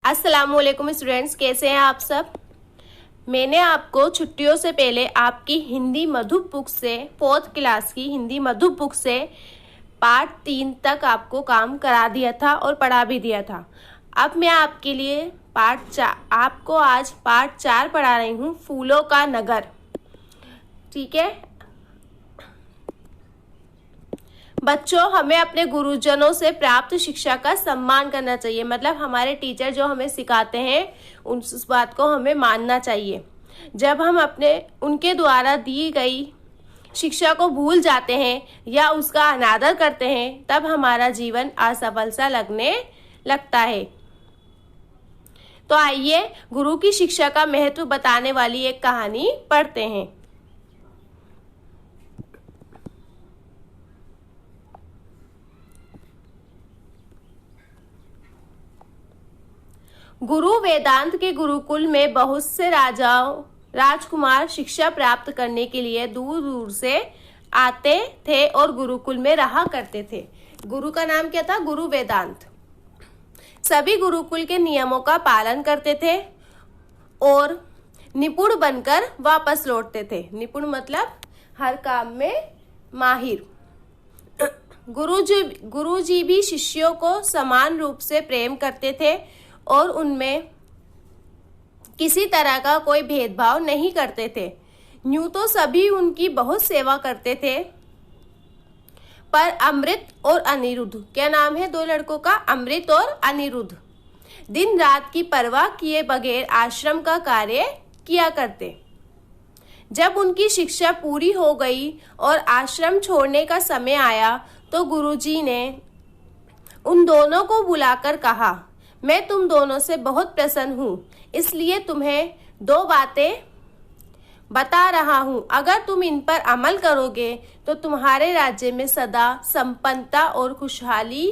अस्सलामुअलैकुम स्टूडेंट्स, कैसे हैं आप सब। मैंने आपको छुट्टियों से पहले आपकी हिंदी मधुप बुक से 4th क्लास की हिंदी मधुप बुक से पार्ट 3 तक आपको काम करा दिया था और पढ़ा भी दिया था। अब मैं आपके लिए आपको आज पार्ट 4 पढ़ा रही हूँ, फूलों का नगर। ठीक है बच्चों, हमें अपने गुरुजनों से प्राप्त शिक्षा का सम्मान करना चाहिए। मतलब हमारे टीचर जो हमें सिखाते हैं उस बात को हमें मानना चाहिए। जब हम उनके द्वारा दी गई शिक्षा को भूल जाते हैं या उसका अनादर करते हैं तब हमारा जीवन असफल सा लगने लगता है। तो आइए गुरु की शिक्षा का महत्व बताने वाली एक कहानी पढ़ते हैं। गुरु वेदांत के गुरुकुल में बहुत से राजकुमार शिक्षा प्राप्त करने के लिए दूर दूर से आते थे और गुरुकुल में रहा करते थे। गुरु का नाम क्या था? गुरु वेदांत। सभी गुरुकुल के नियमों का पालन करते थे और निपुण बनकर वापस लौटते थे। निपुण मतलब हर काम में माहिर। गुरुजी भी शिष्यों को समान रूप से प्रेम करते थे और उनमें किसी तरह का कोई भेदभाव नहीं करते थे। यूं तो सभी उनकी बहुत सेवा करते थे, पर अमृत और अनिरुद्ध, क्या नाम है दो लड़कों का? अमृत और अनिरुद्ध, दिन रात की परवाह किए बगैर आश्रम का कार्य किया करते। जब उनकी शिक्षा पूरी हो गई और आश्रम छोड़ने का समय आया तो गुरुजी ने उन दोनों को बुलाकर कहा, मैं तुम दोनों से बहुत प्रसन्न हूँ, इसलिए तुम्हें 2 बातें बता रहा हूँ। अगर तुम इन पर अमल करोगे तो तुम्हारे राज्य में सदा संपन्नता और खुशहाली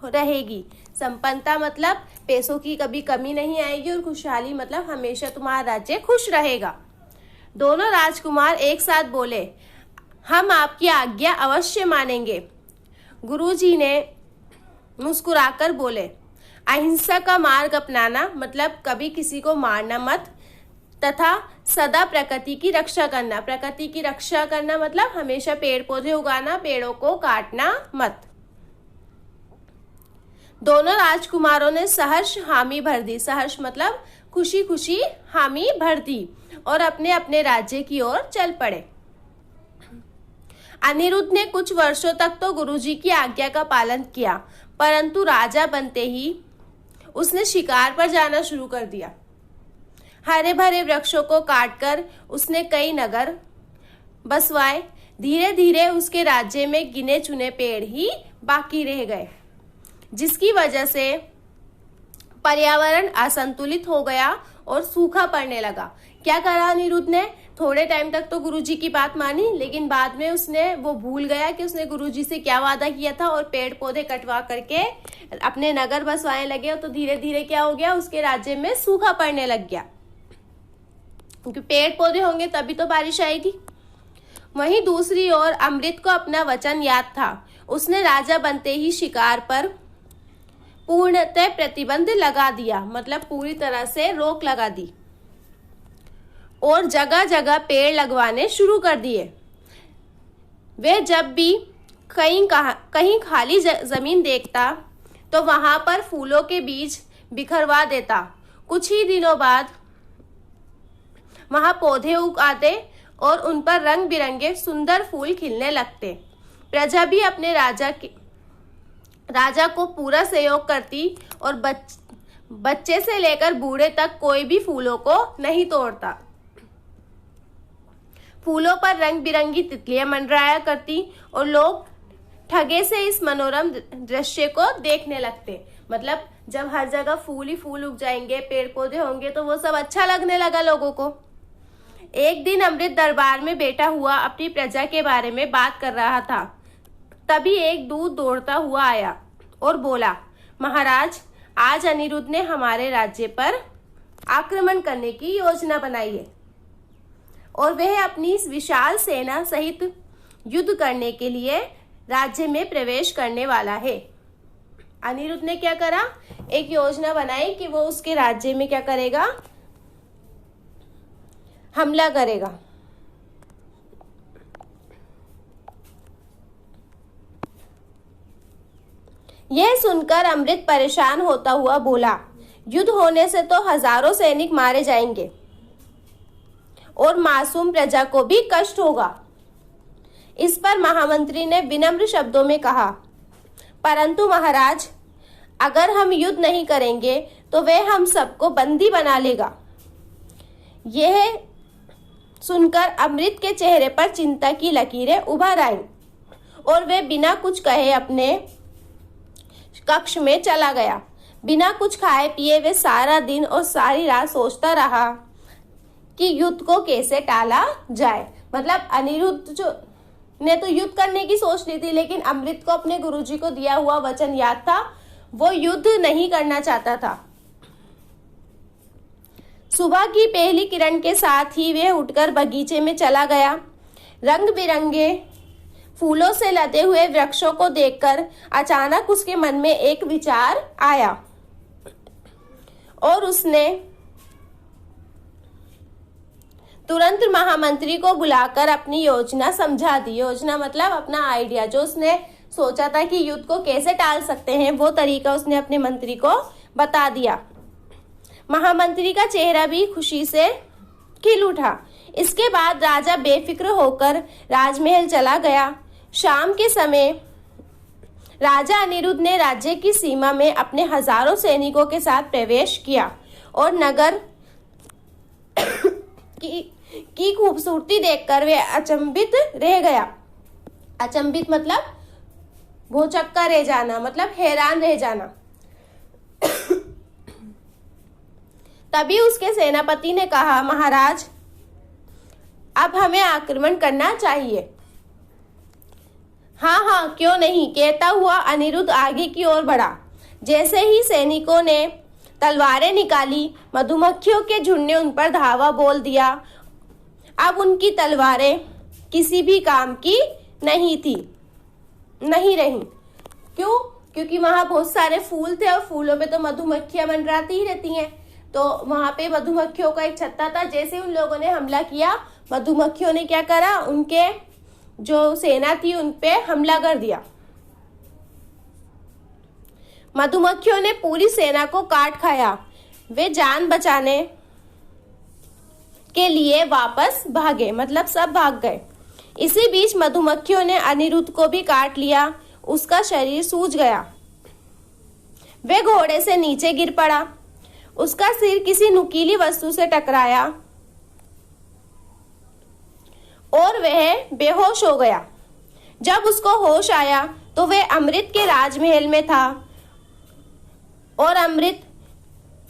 रहेगी। संपन्नता मतलब पैसों की कभी कमी नहीं आएगी और खुशहाली मतलब हमेशा तुम्हारा राज्य खुश रहेगा। दोनों राजकुमार एक साथ बोले, हम आपकी आज्ञा अवश्य मानेंगे। गुरुजी ने मुस्कुराकर बोले, अहिंसा का मार्ग अपनाना मतलब कभी किसी को मारना मत, तथा सदा प्रकृति की रक्षा करना। प्रकृति की रक्षा करना मतलब हमेशा पेड़ पौधे उगाना, पेड़ों को काटना मत। दोनों राजकुमारों ने सहर्ष हामी भर दी। सहर्ष मतलब खुशी खुशी हामी भर दी और अपने अपने राज्य की ओर चल पड़े। अनिरुद्ध ने कुछ वर्षों तक तो गुरुजी की आज्ञा का पालन किया, परंतु राजा बनते ही उसने शिकार पर जाना शुरू कर दिया। हरे भरे वृक्षों को काटकर उसने कई नगर बसवाए। धीरे धीरे उसके राज्य में गिने चुने पेड़ ही बाकी रह गए, जिसकी वजह से पर्यावरण असंतुलित हो गया और सूखा पड़ने लगा। क्या करा अनिरुद्ध ने? थोड़े टाइम तक तो गुरुजी की बात मानी, लेकिन बाद में उसने वो भूल गया कि उसने गुरुजी से क्या वादा किया था और पेड़ पौधे कटवा करके अपने नगर बसवाने लगे। तो धीरे धीरे क्या हो गया? उसके राज्य में सूखा पड़ने लग गया, क्योंकि पेड़ पौधे होंगे तभी तो बारिश आएगी। वहीं दूसरी ओर अमृत को अपना वचन याद था। उसने राजा बनते ही शिकार पर पूर्णतः प्रतिबंध लगा दिया, मतलब पूरी तरह से रोक लगा दी और जगह जगह पेड़ लगवाने शुरू कर दिए। वे जब भी कहीं खाली जमीन देखता तो वहां पर फूलों के बीज बिखरवा देता। कुछ ही दिनों बाद वहां पौधे उग आते और उन पर रंग बिरंगे सुंदर फूल खिलने लगते। प्रजा भी अपने राजा को पूरा सहयोग करती और बच्चे से लेकर बूढ़े तक कोई भी फूलों को नहीं तोड़ता। फूलों पर रंग बिरंगी तितलियां मंडराया करती और लोग ठगे से इस मनोरम दृश्य को देखने लगते। मतलब जब हर जगह फूल ही फूल उग जाएंगे, पेड़ पौधे होंगे, तो वो सब अच्छा लगने लगा लोगों को। एक दिन अमृत दरबार में बैठा हुआ अपनी प्रजा के बारे में बात कर रहा था। तभी एक दूत दौड़ता हुआ आया और बोला, महाराज, आज अनिरुद्ध ने हमारे राज्य पर आक्रमण करने की योजना बनाई है और वह अपनी इस विशाल सेना सहित युद्ध करने के लिए राज्य में प्रवेश करने वाला है। अनिरुद्ध ने क्या करा, एक योजना बनाई कि वो उसके राज्य में क्या करेगा, हमला करेगा। यह सुनकर अमृत परेशान होता हुआ बोला, युद्ध होने से तो हजारों सैनिक मारे जाएंगे और मासूम प्रजा को भी कष्ट होगा। इस पर महामंत्री ने विनम्र शब्दों में कहा, परंतु महाराज, अगर हम युद्ध नहीं करेंगे तो वह हम सबको बंदी बना लेगा। यह सुनकर अमृत के चेहरे पर चिंता की लकीरें उभर आईं और वे बिना कुछ कहे अपने कक्ष में चला गया। बिना कुछ खाए पिए वे सारा दिन और सारी रात सोचता रहा कि युद्ध को कैसे टाला जाए। मतलब अनिरुद्ध ने तो युद्ध करने की सोच ली थी, लेकिन अमृत को अपने गुरुजी को दिया हुआ वचन याद था, वो युद्ध नहीं करना चाहता था। सुबह की पहली किरण के साथ ही वह उठकर बगीचे में चला गया। रंग बिरंगे फूलों से लदे हुए वृक्षों को देखकर अचानक उसके मन में एक विचार आया और उसने तुरंत महामंत्री को बुलाकर अपनी योजना समझा दी। योजना मतलब अपना आइडिया, जो उसने सोचा था कि युद्ध को कैसे टाल सकते हैं, वो तरीका उसने अपने मंत्री को बता दिया। महामंत्री का चेहरा भी खुशी से खिल उठा। इसके बाद राजा बेफिक्र होकर राजमहल चला गया। शाम के समय राजा अनिरुद्ध ने राज्य की सीमा में अपने हजारों सैनिकों के साथ प्रवेश किया और नगर की खूबसूरती देखकर वे अचंभित रह गया। अचंभित मतलब भौचक्का रह जाना, मतलब हैरान रह जाना। तभी उसके सेनापति ने कहा, महाराज, अब हमें आक्रमण करना चाहिए। हाँ हाँ, क्यों नहीं, कहता हुआ अनिरुद्ध आगे की ओर बढ़ा। जैसे ही सैनिकों ने तलवारें निकाली, मधुमक्खियों के झुंड ने उन पर धावा बोल दिया। अब उनकी तलवारें किसी भी काम की नहीं रही। क्यों? क्योंकि वहां बहुत सारे फूल थे और फूलों पे तो मधुमक्खियां मंडराती ही रहती हैं। तो वहां पे मधुमक्खियों का एक छत्ता था। जैसे उन लोगों ने हमला किया, मधुमक्खियों ने क्या करा, उनके जो सेना थी उन पे हमला कर दिया। मधुमक्खियों ने पूरी सेना को काट खाया। वे जान बचाने के लिए वापस भागे, मतलब सब भाग गए। इसी बीच मधुमक्खियों ने अनिरुद्ध को भी काट लिया। उसका शरीर सूज गया। वे घोड़े से नीचे गिर पड़ा। उसका सिर किसी नुकीली वस्तु से टकराया और वह बेहोश हो गया। जब उसको होश आया तो वह अमृत के राजमहल में था और अमृत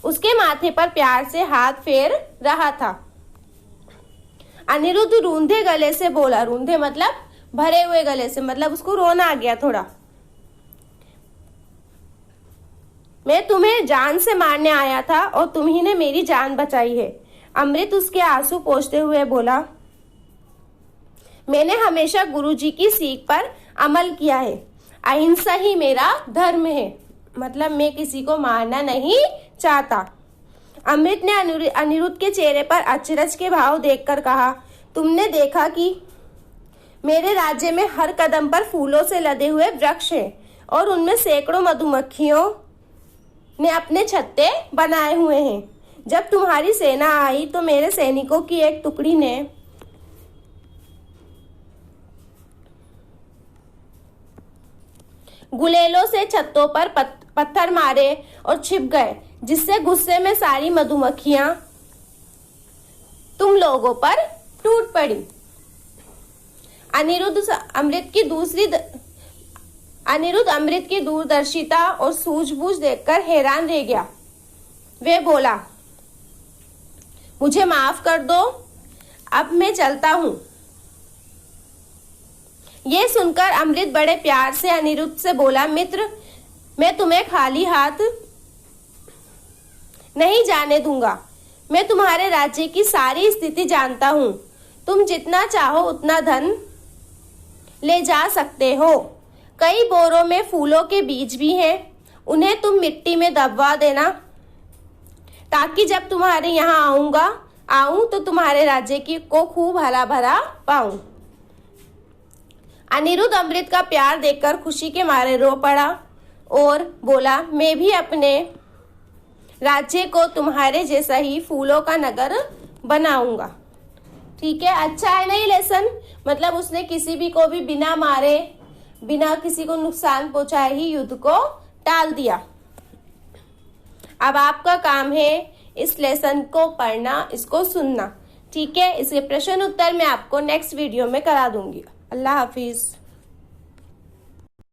उसके माथे पर प्यार से हाथ फेर रहा था। अनिरुद्ध रूंधे गले से बोला, रूंधे मतलब भरे हुए गले से, मतलब उसको रोना आ गया थोड़ा, मैं तुम्हें जान से मारने आया था और तुम्ही ने मेरी जान बचाई है। अमृत उसके आंसू पोंछते हुए बोला, मैंने हमेशा गुरुजी की सीख पर अमल किया है। अहिंसा ही मेरा धर्म है, मतलब मैं किसी को मारना नहीं चाहता। अमृत ने अनिरुद्ध के चेहरे पर अचरज के भाव देखकर कहा, तुमने देखा कि मेरे राज्य में हर कदम पर फूलों से लदे हुए वृक्ष हैं और उनमें सैकड़ों मधुमक्खियों ने अपने छत्ते बनाए हुए हैं। जब तुम्हारी सेना आई तो मेरे सैनिकों की एक टुकड़ी ने गुलेलों से छत्तों पर पत्थर मारे और छिप गए, जिससे गुस्से में सारी मधुमक्खियां तुम लोगों पर टूट पड़ी। अनिरुद्ध अमृत की दूरदर्शिता और सूझबूझ देखकर हैरान रह गया। वे बोला, मुझे माफ कर दो, अब मैं चलता हूं। यह सुनकर अमृत बड़े प्यार से अनिरुद्ध से बोला, मित्र, मैं तुम्हें खाली हाथ नहीं जाने दूंगा। मैं तुम्हारे राज्य की सारी स्थिति जानता हूं। तुम जितना चाहो उतना धन ले जा सकते हो। कई बोरों में फूलों के बीज भी हैं उन्हें तुम मिट्टी में दबवा देना, ताकि जब तुम्हारे यहाँ आऊं तो तुम्हारे राज्य की को खूब हरा भरा पाऊं। अनिरुद्ध अमृत का प्यार देखकर खुशी के मारे रो पड़ा और बोला, मैं भी अपने राज्य को तुम्हारे जैसा ही फूलों का नगर बनाऊंगा। ठीक है, अच्छा है ना ये लेसन। मतलब उसने किसी भी को भी बिना मारे, बिना किसी को नुकसान पहुंचाए ही युद्ध को टाल दिया। अब आपका काम है इस लेसन को पढ़ना, इसको सुनना। ठीक है, इसके प्रश्न उत्तर मैं आपको नेक्स्ट वीडियो में करा दूंगी। अल्लाह हाफिज।